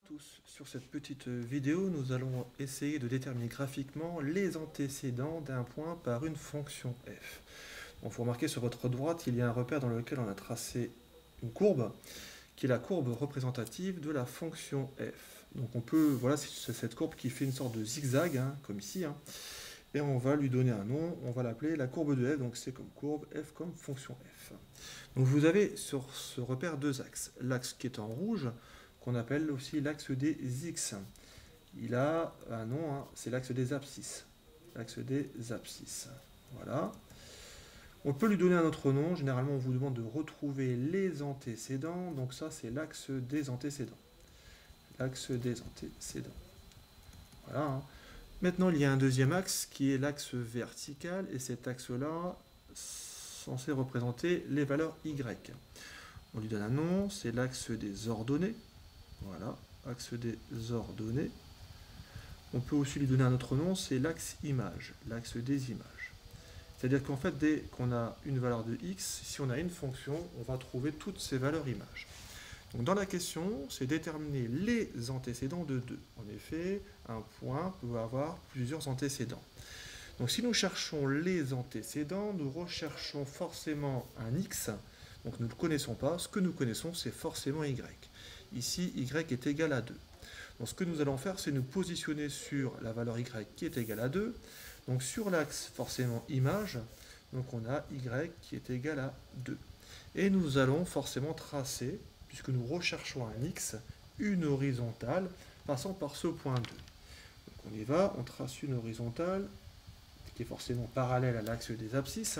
Tous, sur cette petite vidéo, nous allons essayer de déterminer graphiquement les antécédents d'un point par une fonction f. Donc, vous remarquez sur votre droite, il y a un repère dans lequel on a tracé une courbe, qui est la courbe représentative de la fonction f. Donc on peut, voilà, c'est cette courbe qui fait une sorte de zigzag, comme ici, et on va lui donner un nom, on va l'appeler la courbe de f, donc c'est comme courbe, f comme fonction f. Donc vous avez sur ce repère deux axes, l'axe qui est en rouge, qu'on appelle aussi l'axe des x. Il a un nom, c'est l'axe des abscisses. L'axe des abscisses. Voilà. On peut lui donner un autre nom. Généralement, on vous demande de retrouver les antécédents. Donc ça, c'est l'axe des antécédents. L'axe des antécédents. Voilà. Maintenant, il y a un deuxième axe qui est l'axe vertical. Et cet axe-là, censé représenter les valeurs y. On lui donne un nom, c'est l'axe des ordonnées. Voilà, axe des ordonnées. On peut aussi lui donner un autre nom, c'est l'axe image, l'axe des images. C'est-à-dire qu'en fait, dès qu'on a une valeur de x, si on a une fonction, on va trouver toutes ces valeurs images. Donc dans la question, c'est déterminer les antécédents de 2. En effet, un point peut avoir plusieurs antécédents. Donc si nous cherchons les antécédents, nous recherchons forcément un x. Donc nous ne le connaissons pas, ce que nous connaissons, c'est forcément y. Ici, y est égal à 2. Donc ce que nous allons faire, c'est nous positionner sur la valeur y qui est égale à 2. Donc sur l'axe, forcément, image, donc on a y qui est égal à 2. Et nous allons forcément tracer, puisque nous recherchons un x, une horizontale passant par ce point 2. Donc on y va, on trace une horizontale qui est forcément parallèle à l'axe des abscisses.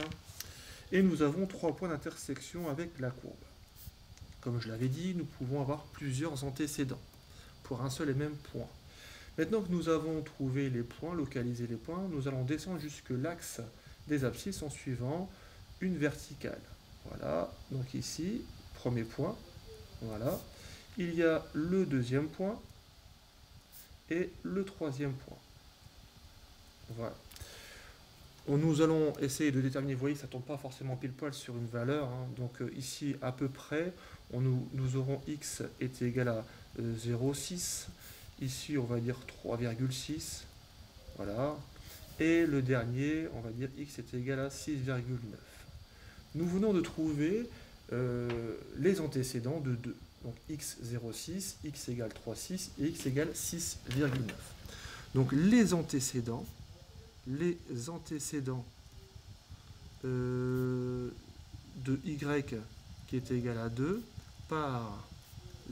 Et nous avons 3 points d'intersection avec la courbe. Comme je l'avais dit, nous pouvons avoir plusieurs antécédents pour un seul et même point. Maintenant que nous avons trouvé les points, localisé les points, nous allons descendre jusque l'axe des abscisses en suivant une verticale. Voilà, donc ici, premier point, voilà. Il y a le deuxième point et le troisième point. Voilà. Nous allons essayer de déterminer, vous voyez, ça ne tombe pas forcément pile poil sur une valeur. Donc ici, à peu près, nous aurons x est égal à 0,6. Ici, on va dire 3,6. Voilà. Et le dernier, on va dire x est égal à 6,9. Nous venons de trouver les antécédents de 2. Donc x 0,6, x égale 3,6 et x égale 6,9. Donc les antécédents de y qui est égal à 2 par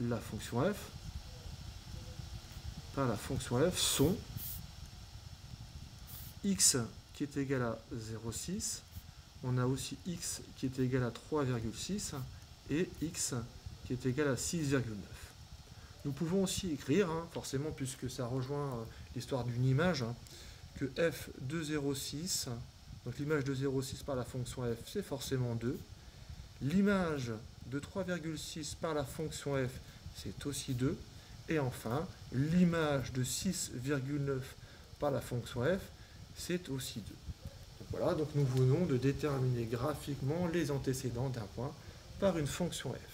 la fonction f, sont x qui est égal à 0,6, on a aussi x qui est égal à 3,6 et x qui est égal à 6,9. Nous pouvons aussi écrire, forcément puisque ça rejoint l'histoire d'une image, que f de 0,6, donc l'image de 0,6 par la fonction f, c'est forcément 2. L'image de 3,6 par la fonction f, c'est aussi 2. Et enfin, l'image de 6,9 par la fonction f, c'est aussi 2. Donc voilà, donc nous venons de déterminer graphiquement les antécédents d'un point par une fonction f.